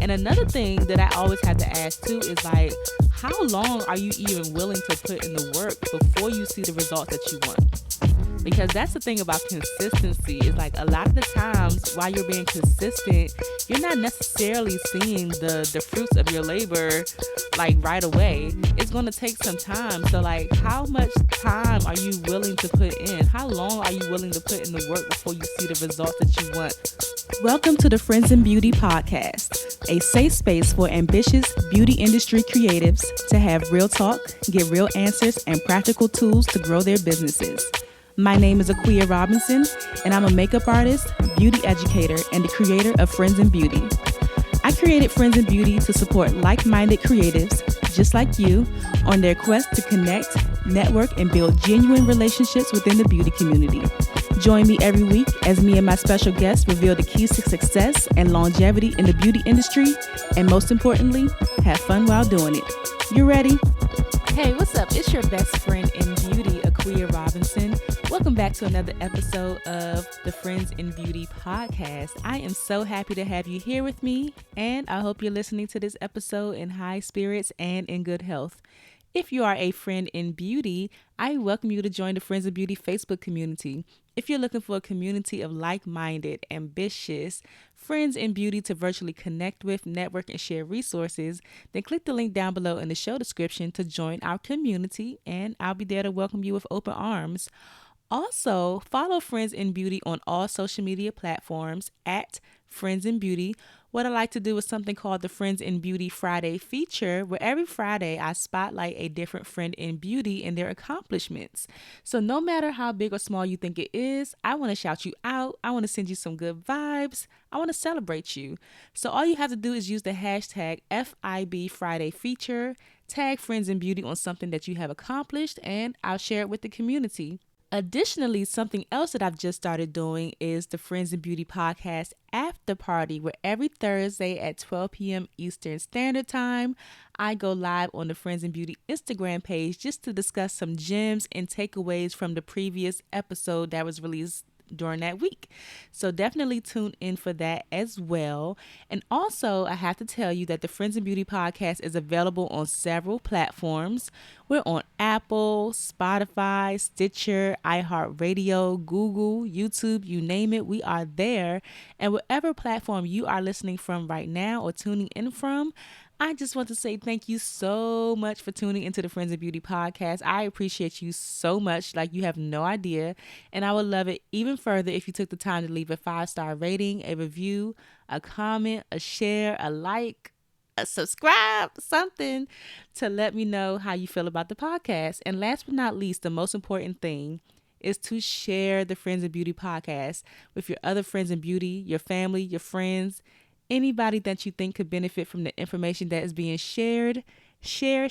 And another thing that I always have to ask too is like, how long are you even willing to put in the work before you see the results that you want? Because that's the thing about consistency, is like a lot of the times while you're being consistent, you're not necessarily seeing the fruits of your labor like right away. It's going to take some time. So like, how much time are you willing to put in? How long are you willing to put in the work before you see the results that you want? Welcome to the Friends in Beauty podcast, a safe space for ambitious beauty industry creatives to have real talk, get real answers, and practical tools to grow their businesses. My name is Aquia Robinson, and I'm a makeup artist, beauty educator, and the creator of Friends in Beauty. I created Friends in Beauty to support like-minded creatives, just like you, on their quest to connect, network, and build genuine relationships within the beauty community. Join me every week as me and my special guests reveal the keys to success and longevity in the beauty industry, and most importantly, have fun while doing it. You ready? Hey, what's up? It's your best friend in beauty, Aquia Robinson. Welcome back to another episode of the Friends in Beauty podcast. I am so happy to have you here with me, and I hope you're listening to this episode in high spirits and in good health. If you are a friend in beauty, I welcome you to join the Friends in Beauty Facebook community. If you're looking for a community of like-minded, ambitious friends in beauty to virtually connect with, network, and share resources, then click the link down below in the show description to join our community, and I'll be there to welcome you with open arms. Also, follow Friends in Beauty on all social media platforms at Friends in Beauty. What I like to do is something called the Friends in Beauty Friday feature, where every Friday I spotlight a different friend in beauty and their accomplishments. So no matter how big or small you think it is, I want to shout you out. I want to send you some good vibes. I want to celebrate you. So all you have to do is use the hashtag FIB Friday feature, tag Friends in Beauty on something that you have accomplished, and I'll share it with the community. Additionally, something else that I've just started doing is the Friends in Beauty podcast after party, where every Thursday at 12 p.m. Eastern Standard Time, I go live on the Friends in Beauty Instagram page just to discuss some gems and takeaways from the previous episode that was released during that week. So definitely tune in for that as well. And also, I have to tell you that the Friends in Beauty podcast is available on several platforms. We're on Apple, Spotify, Stitcher, iHeartRadio, Google, YouTube, you name it, we are there. And whatever platform you are listening from right now or tuning in from, I just want to say thank you so much for tuning into the Friends of Beauty podcast. I appreciate you so much, like you have no idea. And I would love it even further if you took the time to leave a 5-star rating, a review, a comment, a share, a like, a subscribe, something to let me know how you feel about the podcast. And last but not least, the most important thing is to share the Friends of Beauty podcast with your other friends in beauty, your family, your friends, anybody that you think could benefit from the information that is being shared. Share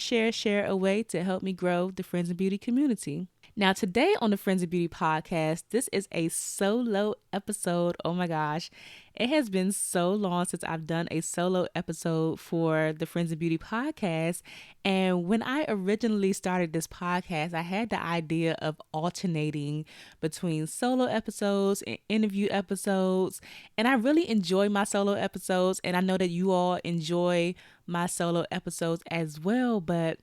away to help me grow the Friends of Beauty community. Now, today on the Friends of Beauty podcast, this is a solo episode. Oh my gosh. It has been so long since I've done a solo episode for the Friends of Beauty podcast. And when I originally started this podcast, I had the idea of alternating between solo episodes and interview episodes. And I really enjoy my solo episodes. And I know that you all enjoy my solo episodes as well. But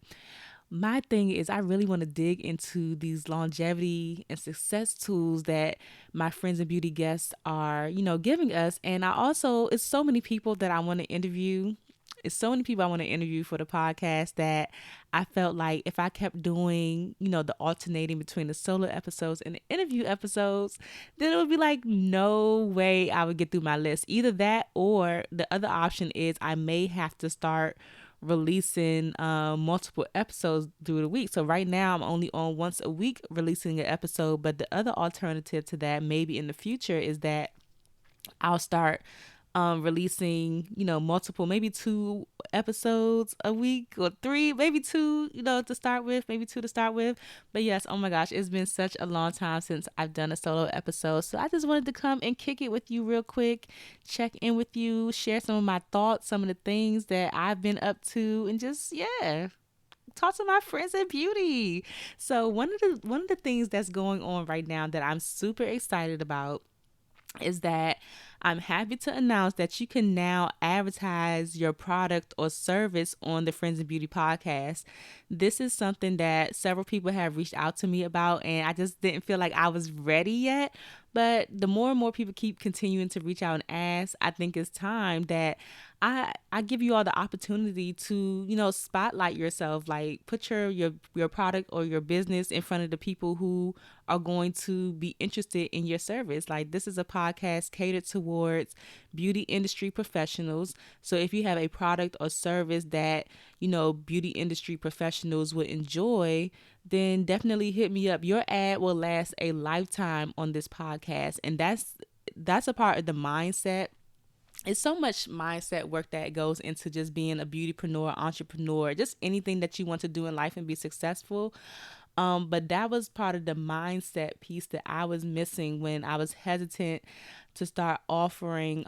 my thing is, I really want to dig into these longevity and success tools that my Friends in Beauty guests are, giving us. And it's so many people that I want to interview. It's so many people I want to interview for the podcast that I felt like if I kept doing, the alternating between the solo episodes and the interview episodes, then it would be like no way I would get through my list. Either that, or the other option is I may have to start releasing multiple episodes through the week. So right now I'm only on once a week releasing an episode, but the other alternative to that maybe in the future is that I'll start releasing, multiple, maybe 2 episodes a week or 3, maybe 2, to start with, maybe 2 to start with. But yes, oh my gosh, it's been such a long time since I've done a solo episode. So I just wanted to come and kick it with you real quick, check in with you, share some of my thoughts, some of the things that I've been up to, and just, talk to my friends in beauty. So one of the things that's going on right now that I'm super excited about is that I'm happy to announce that you can now advertise your product or service on the Friends and Beauty podcast. This is something that several people have reached out to me about, and I just didn't feel like I was ready yet. But the more and more people keep continuing to reach out and ask, I think it's time that I give you all the opportunity to, spotlight yourself, like put your product or your business in front of the people who are going to be interested in your service. Like, this is a podcast catered towards beauty industry professionals. So if you have a product or service that, beauty industry professionals would enjoy, then definitely hit me up. Your ad will last a lifetime on this podcast. And that's a part of the mindset. It's so much mindset work that goes into just being a beautypreneur, entrepreneur, just anything that you want to do in life and be successful. But that was part of the mindset piece that I was missing when I was hesitant to start offering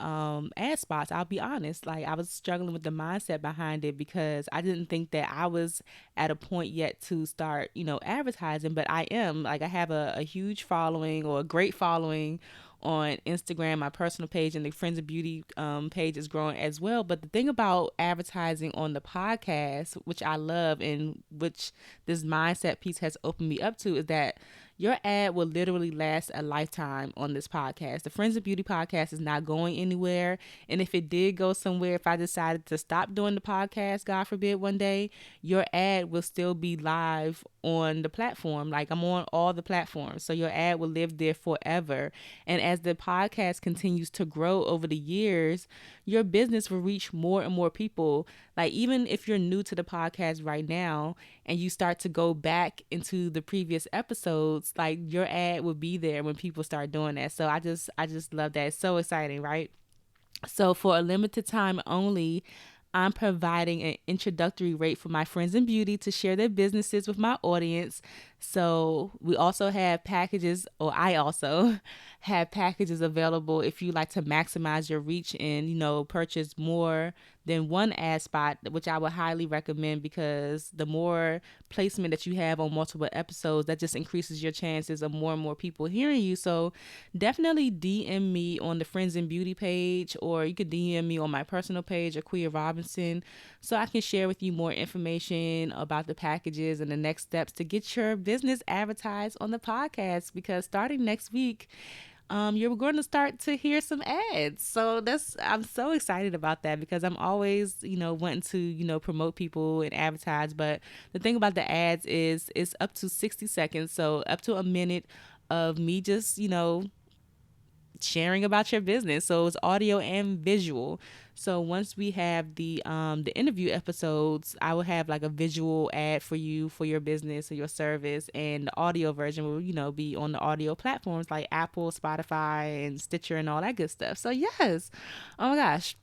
ad spots. I'll be honest, like, I was struggling with the mindset behind it because I didn't think that I was at a point yet to start, advertising. But I am. Like, I have a huge following, or a great following, on Instagram. My personal page and the Friends of Beauty page is growing as well. But the thing about advertising on the podcast, which I love and which this mindset piece has opened me up to, is that your ad will literally last a lifetime on this podcast. The Friends of Beauty podcast is not going anywhere. And if it did go somewhere, if I decided to stop doing the podcast, God forbid, one day, your ad will still be live on the platform. Like, I'm on all the platforms. So your ad will live there forever. And as the podcast continues to grow over the years, your business will reach more and more people. Like, even if you're new to the podcast right now and you start to go back into the previous episodes, like, your ad will be there when people start doing that. So I just love that. It's so exciting, right? So for a limited time only, I'm providing an introductory rate for my friends in beauty to share their businesses with my audience. So we also have packages, or I also have packages available if you like to maximize your reach and, purchase more than one ad spot, which I would highly recommend, because the more placement that you have on multiple episodes, that just increases your chances of more and more people hearing you. So definitely DM me on the Friends and Beauty page, or you could DM me on my personal page, Aquia Robinson, so I can share with you more information about the packages and the next steps to get your business advertised on the podcast. Because starting next week, you're going to start to hear some ads. So I'm so excited about that, because I'm always, wanting to, promote people and advertise. But the thing about the ads is it's up to 60 seconds. So up to a minute of me just, sharing about your business. So it's audio and visual. So once we have the interview episodes, I will have like a visual ad for you for your business or your service, and the audio version will, be on the audio platforms like Apple, Spotify, and Stitcher, and all that good stuff. So yes, oh my gosh,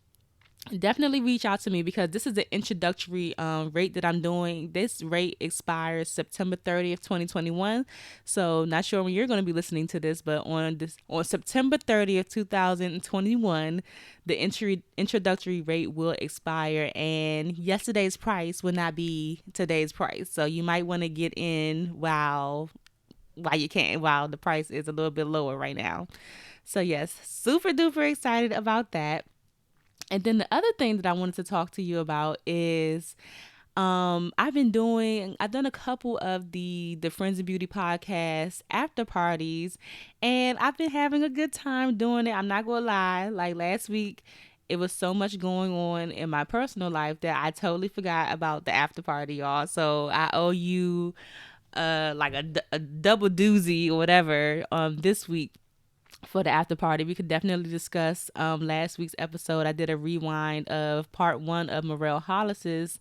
definitely reach out to me, because this is the introductory rate that I'm doing. This rate expires September 30th, 2021. So not sure when you're going to be listening to this, but on September 30th, 2021, the introductory rate will expire, and yesterday's price will not be today's price. So you might want to get in while you can, while the price is a little bit lower right now. So yes, super duper excited about that. And then the other thing that I wanted to talk to you about is I've done a couple of the Friends of Beauty podcast after parties, and I've been having a good time doing it. I'm not gonna lie, like last week, it was so much going on in my personal life that I totally forgot about the after party, y'all. So I owe you like a double doozy or whatever this week for the after party. We could definitely discuss last week's episode. I did a rewind of part one of Morel Hollis's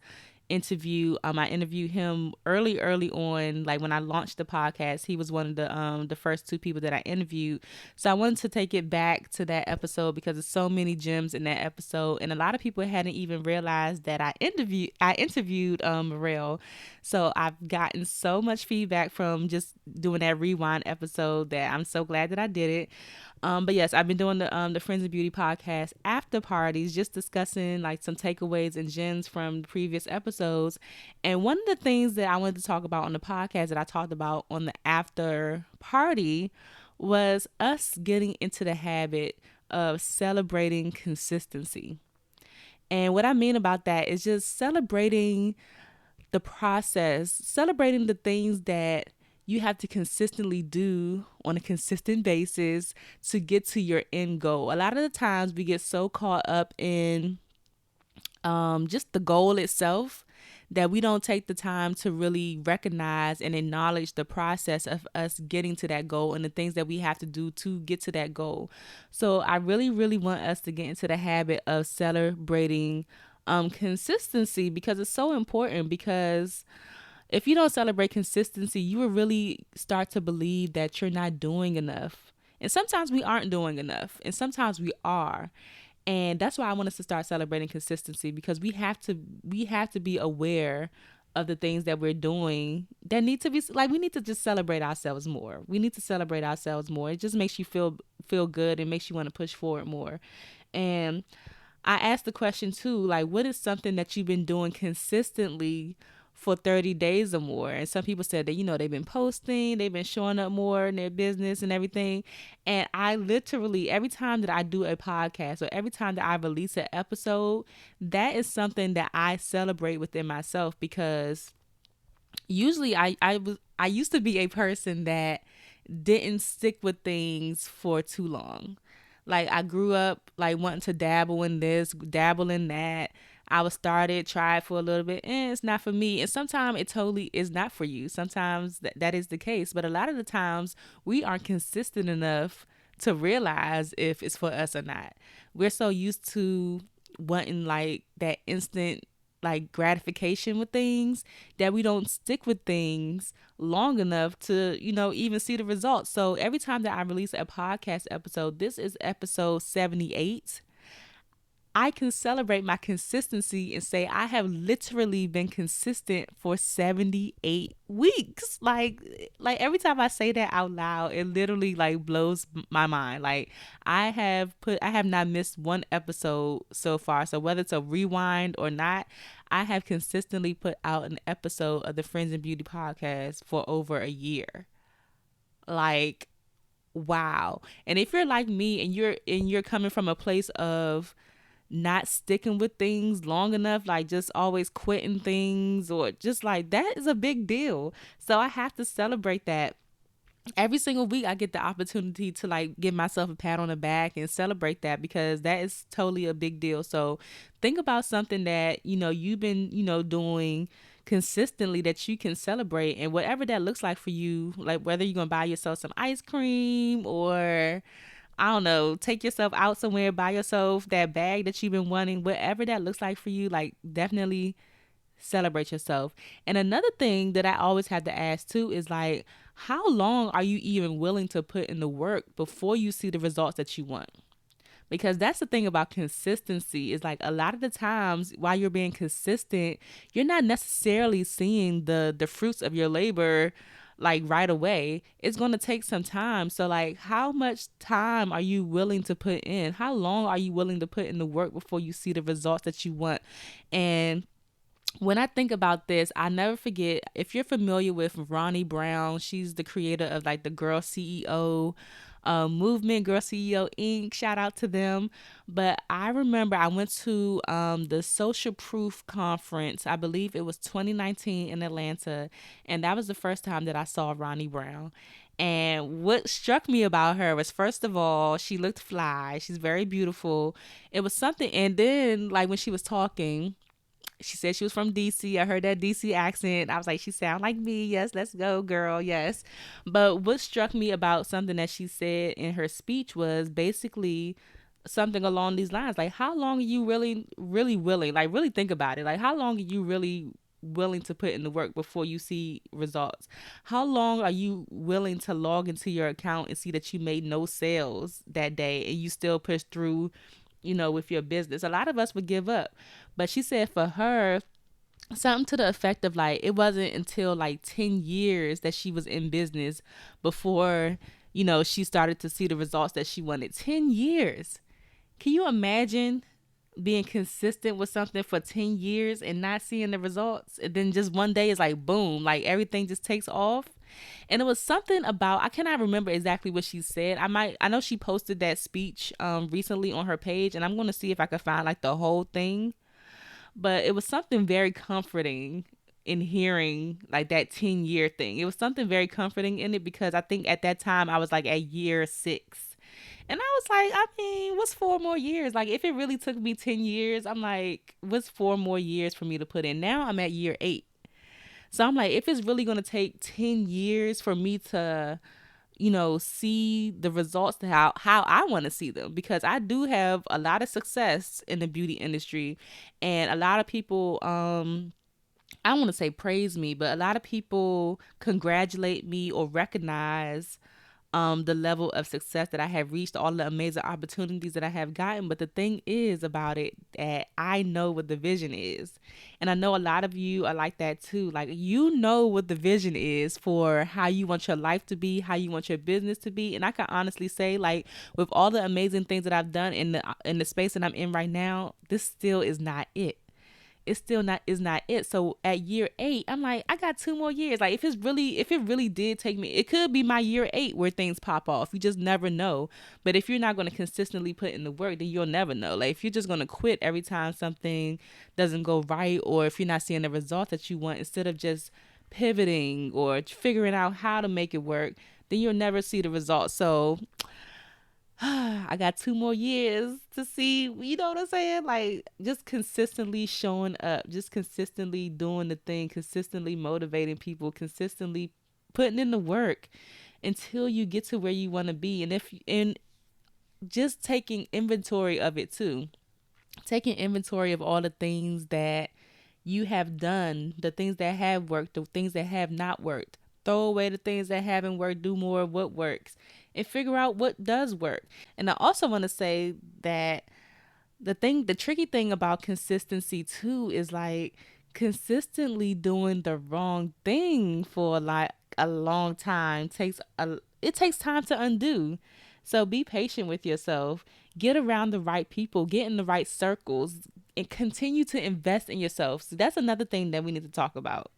interview. I interviewed him early on, like when I launched the podcast. He was one of the first two people that I interviewed. So I wanted to take it back to that episode, because there's so many gems in that episode, and a lot of people hadn't even realized that I interviewed Morel. So I've gotten so much feedback from just doing that rewind episode that I'm so glad that I did it. But yes, I've been doing the Friends of Beauty podcast after parties, just discussing like some takeaways and gems from previous episodes. And one of the things that I wanted to talk about on the podcast that I talked about on the after party was us getting into the habit of celebrating consistency. And what I mean about that is just celebrating the process, celebrating the things that you have to consistently do on a consistent basis to get to your end goal. A lot of the times we get so caught up in just the goal itself that we don't take the time to really recognize and acknowledge the process of us getting to that goal and the things that we have to do to get to that goal. So I really, really want us to get into the habit of celebrating consistency, because it's so important. Because if you don't celebrate consistency, you will really start to believe that you're not doing enough. And sometimes we aren't doing enough, and sometimes we are. And that's why I want us to start celebrating consistency, because we have to be aware of the things that we're doing that need to be, like, we need to just celebrate ourselves more. We need to celebrate ourselves more. It just makes you feel good and makes you want to push forward more. And I asked the question too, like, what is something that you've been doing consistently for 30 days or more? And some people said that, they've been posting, they've been showing up more in their business and everything. And I literally, every time that I do a podcast or every time that I release an episode, that is something that I celebrate within myself, because usually I used to be a person that didn't stick with things for too long. Like, I grew up like wanting to dabble in this, dabble in that. I was started, try it for a little bit, and it's not for me. And sometimes it totally is not for you. Sometimes that is the case. But a lot of the times we aren't consistent enough to realize if it's for us or not. We're so used to wanting like that instant like gratification with things that we don't stick with things long enough to, even see the results. So every time that I release a podcast episode, this is episode 78, I can celebrate my consistency and say I have literally been consistent for 78 weeks. Like every time I say that out loud, it literally like blows my mind. Like, I have not missed one episode so far. So whether it's a rewind or not, I have consistently put out an episode of the Friends and Beauty podcast for over a year. Like, wow. And if you're like me and you're coming from a place of not sticking with things long enough, like just always quitting things, or just like, that is a big deal. So I have to celebrate that. Every single week I get the opportunity to like give myself a pat on the back and celebrate that, because that is totally a big deal. So think about something that you've been doing consistently that you can celebrate, and whatever that looks like for you, like whether you're gonna buy yourself some ice cream, or I don't know, take yourself out somewhere, buy yourself that bag that you've been wanting, whatever that looks like for you, like definitely celebrate yourself. And another thing that I always have to ask too is like, how long are you even willing to put in the work before you see the results that you want? Because that's the thing about consistency, is like a lot of the times while you're being consistent, you're not necessarily seeing the fruits of your labor like right away. It's going to take some time. So like, how much time are you willing to put in? How long are you willing to put in the work before you see the results that you want? And when I think about this, I never forget, if you're familiar with Ronnie Brown, she's the creator of like the Girl CEO movement, Girl CEO Inc. Shout out to them. But I remember I went to the Social Proof Conference. I believe it was 2019 in Atlanta. And that was the first time that I saw Ronnie Brown. And what struck me about her was, first of all, she looked fly. She's very beautiful. It was something. And then, like, when she was talking, she said she was from DC. I heard that DC accent. I was like, she sound like me. Yes, let's go, girl. Yes. But what struck me about something that she said in her speech was basically something along these lines. Like, how long are you really, really willing? Like, really think about it. Like, how long are you really willing to put in the work before you see results? How long are you willing to log into your account and see that you made no sales that day and you still push through, with your business? A lot of us would give up. But she said for her, something to the effect of like, it wasn't until like 10 years that she was in business before, she started to see the results that she wanted. 10 years. Can you imagine being consistent with something for 10 years and not seeing the results? And then just one day it's like, boom, like everything just takes off. And it was something about, I cannot remember exactly what she said. I know she posted that speech recently on her page, and I'm going to see if I can find like the whole thing. But it was something very comforting in hearing like that 10-year thing. It was something very comforting in it, because I think at that time I was like at year 6. And I was like, I mean, what's 4 more years? Like, if it really took me 10 years, I'm like, what's 4 more years for me to put in? Now I'm at year 8. So I'm like, if it's really going to take 10 years for me to, see the results to how I want to see them, because I do have a lot of success in the beauty industry, and a lot of people, I don't want to say praise me, but a lot of people congratulate me or recognize the level of success that I have reached, all the amazing opportunities that I have gotten. But the thing is about it, that I know what the vision is. And I know a lot of you are like that too. Like, you know what the vision is for how you want your life to be, how you want your business to be. And I can honestly say, like, with all the amazing things that I've done in the space that I'm in right now, this still is not it. It still not is not it. So at year 8, I'm like, I got 2 more years. Like, if it really did take me, it could be my year 8 where things pop off. You just never know. But if you're not going to consistently put in the work, then you'll never know. Like, if you're just going to quit every time something doesn't go right, or if you're not seeing the result that you want, instead of just pivoting or figuring out how to make it work, then you'll never see the results. So I got 2 more years to see, you know what I'm saying? Like, just consistently showing up, just consistently doing the thing, consistently motivating people, consistently putting in the work until you get to where you want to be. And just taking inventory of it too. Taking inventory of all the things that you have done, the things that have worked, the things that have not worked. Throw away the things that haven't worked, do more of what works, and figure out what does work. And I also want to say that the tricky thing about consistency too is like consistently doing the wrong thing for like a long time it takes time to undo. So be patient with yourself. Get around the right people, get in the right circles, and continue to invest in yourself. So that's another thing that we need to talk about.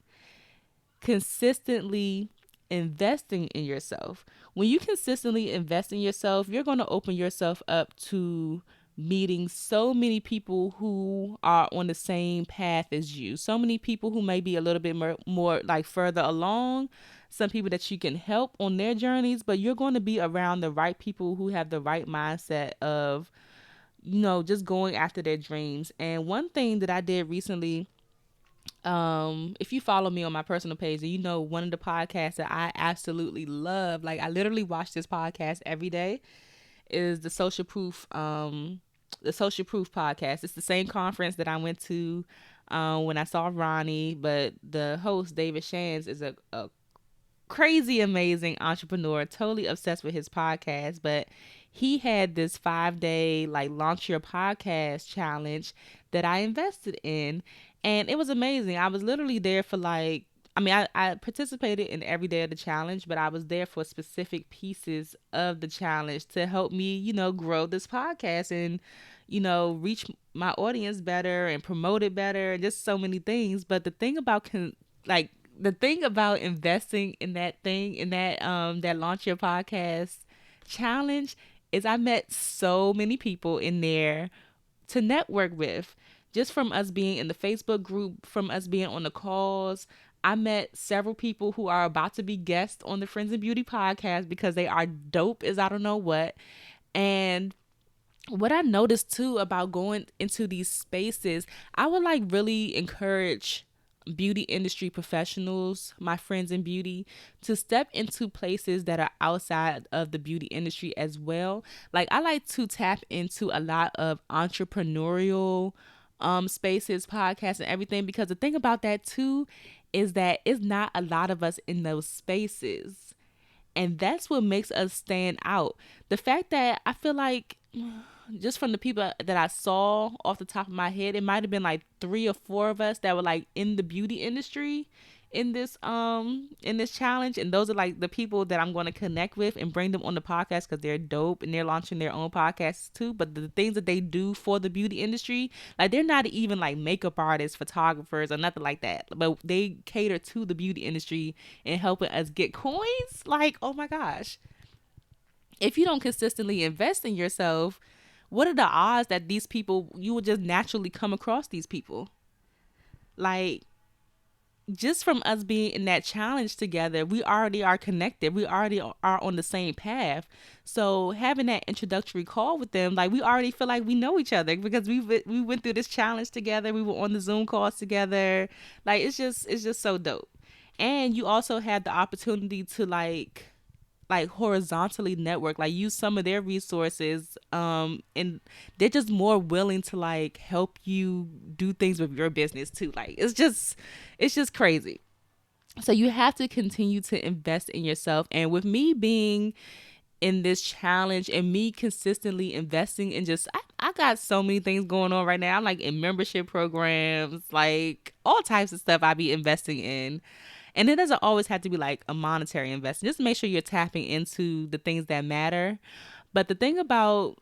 Consistently investing in yourself. When you consistently invest in yourself, you're going to open yourself up to meeting so many people who are on the same path as you. So many people who may be a little bit more like further along, some people that you can help on their journeys, but you're going to be around the right people who have the right mindset of, just going after their dreams. And one thing that I did recently, if you follow me on my personal page, and one of the podcasts that I absolutely love, like I literally watch this podcast every day, is the Social Proof podcast. It's the same conference that I went to when I saw Ronnie, but the host David Shands is a crazy amazing entrepreneur, totally obsessed with his podcast. But he had this 5-day like launch your podcast challenge that I invested in, and it was amazing. I was literally there for like, I participated in every day of the challenge, but I was there for specific pieces of the challenge to help me, grow this podcast and, reach my audience better and promote it better, and just so many things. But the thing about the thing about investing in that thing, in that launch your podcast challenge, is I met so many people in there to network with, just from us being in the Facebook group, from us being on the calls. I met several people who are about to be guests on the Friends in Beauty podcast because they are dope as I don't know what. And what I noticed too about going into these spaces, I would like really encourage beauty industry professionals, my friends in beauty, to step into places that are outside of the beauty industry as well. Like, I like to tap into a lot of entrepreneurial spaces, podcasts, and everything, because the thing about that too is that it's not a lot of us in those spaces. And that's what makes us stand out. The fact that I feel like, just from the people that I saw off the top of my head, it might have been like 3 or 4 of us that were like in the beauty industry. in this challenge, and those are like the people that I'm going to connect with and bring them on the podcast because they're dope and they're launching their own podcasts too. But the things that they do for the beauty industry, like they're not even like makeup artists, photographers, or nothing like that, but they cater to the beauty industry and helping us get coins. Like, oh my gosh, if you don't consistently invest in yourself, what are the odds that these people, you will just naturally come across these people? Like, just from us being in that challenge together, we already are connected. We already are on the same path. So having that introductory call with them, like we already feel like we know each other because we went through this challenge together. We were on the Zoom calls together. Like it's just so dope. And you also had the opportunity to like horizontally network, like use some of their resources, and they're just more willing to like help you do things with your business too. Like it's just crazy. So you have to continue to invest in yourself. And with me being in this challenge and me consistently investing in just I got so many things going on right now. I'm like in membership programs, like all types of stuff I be investing in. And it doesn't always have to be like a monetary investment. Just make sure you're tapping into the things that matter. But the thing about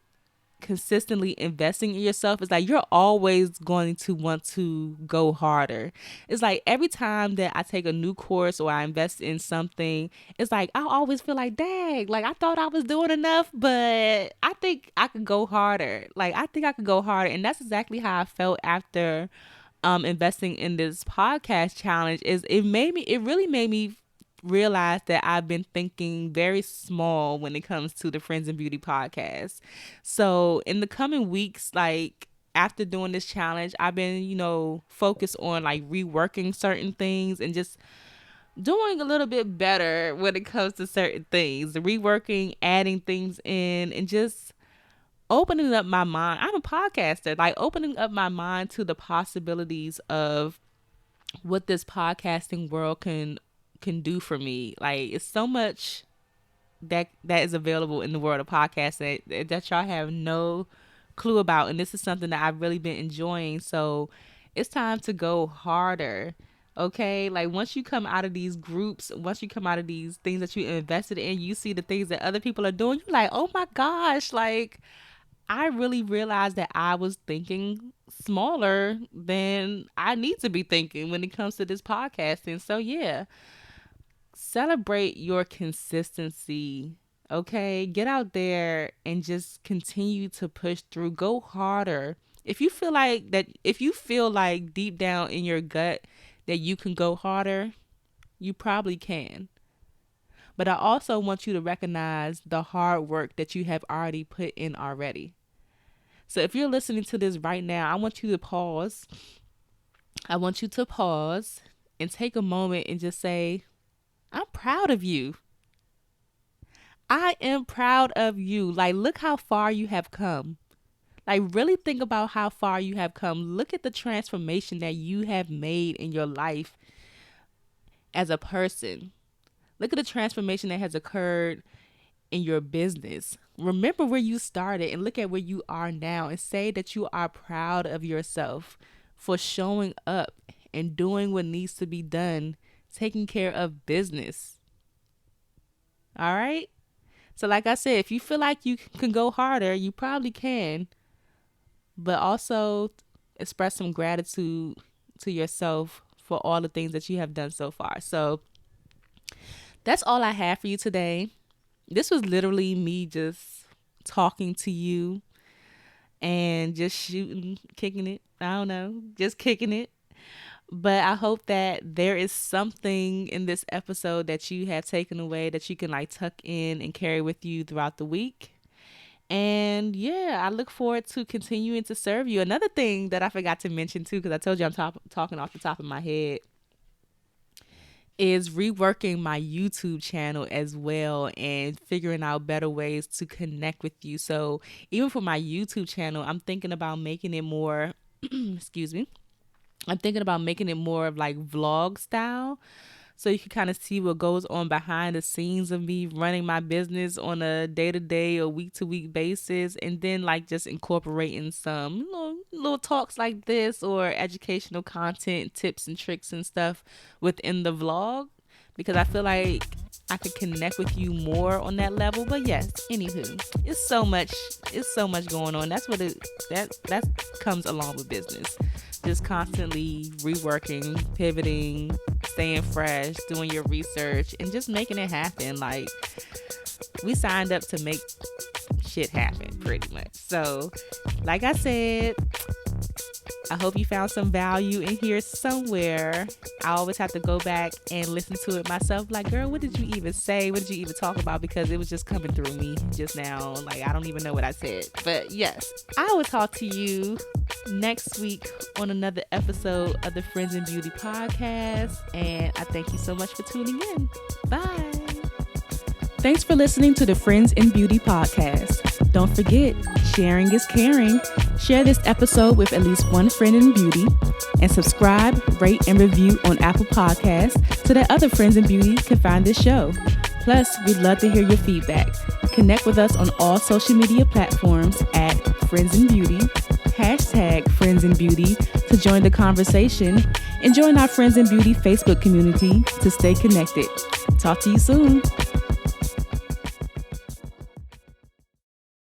consistently investing in yourself is like you're always going to want to go harder. It's like every time that I take a new course or I invest in something, it's like I always feel like, dang, like I thought I was doing enough, but I think I could go harder. Like I think I could go harder. And that's exactly how I felt after investing in this podcast challenge. Is it really made me realize that I've been thinking very small when it comes to the Friends and Beauty podcast. So in the coming weeks, like after doing this challenge, I've been, focused on like reworking certain things and just doing a little bit better when it comes to certain things, reworking, adding things in, and just opening up my mind. I'm a podcaster, like opening up my mind to the possibilities of what this podcasting world can do for me. Like it's so much that is available in the world of podcasting that y'all have no clue about, and this is something that I've really been enjoying. So it's time to go harder. Okay, like once you come out of these groups, once you come out of these things that you invested in, you see the things that other people are doing, you're like, oh my gosh, like I really realized that I was thinking smaller than I need to be thinking when it comes to this podcasting. So yeah, celebrate your consistency. Okay, get out there and just continue to push through. Go harder. If you feel like deep down in your gut that you can go harder, you probably can. But I also want you to recognize the hard work that you have already put in already. So if you're listening to this right now, I want you to pause. I want you to pause and take a moment and just say, I'm proud of you. I am proud of you. Like, look how far you have come. Like, really think about how far you have come. Look at the transformation that you have made in your life as a person. Look at the transformation that has occurred in your business. Remember where you started and look at where you are now and say that you are proud of yourself for showing up and doing what needs to be done, taking care of business. All right? So like I said, if you feel like you can go harder, you probably can. But also express some gratitude to yourself for all the things that you have done so far. So that's all I have for you today. This was literally me just talking to you and just shooting, kicking it. I don't know, just kicking it. But I hope that there is something in this episode that you have taken away that you can like tuck in and carry with you throughout the week. And yeah, I look forward to continuing to serve you. Another thing that I forgot to mention too, because I told you I'm talking off the top of my head, is reworking my YouTube channel as well and figuring out better ways to connect with you. So even for my YouTube channel, I'm thinking about making it more, excuse me, I'm thinking about making it more of like vlog style. so you can kind of see what goes on behind the scenes of me running my business on a day-to-day or week-to-week basis, and then like just incorporating some little talks like this or educational content, tips and tricks and stuff within the vlog, because I feel like I could connect with you more on that level. But yes, anywho, it's so much going on. That's what that comes along with business. Just constantly reworking, pivoting, staying fresh, doing your research, and just making it happen. Like, we signed up to make shit happen, pretty much. So, like I said, I hope you found some value in here somewhere. I always have to go back and listen to it myself. Like, girl, what did you even say? What did you even talk about? Because it was just coming through me just now. Like, I don't even know what I said. But yes, I will talk to you next week on another episode of the Friends in Beauty podcast. And I thank you so much for tuning in. Bye. Thanks for listening to the Friends in Beauty podcast. Don't forget, sharing is caring. Share this episode with at least one friend in beauty, and subscribe, rate, and review on Apple Podcasts so that other friends in beauty can find this show. Plus, we'd love to hear your feedback. Connect with us on all social media platforms at Friends in Beauty, #Friends in Beauty to join the conversation, and join our Friends in Beauty Facebook community to stay connected. Talk to you soon.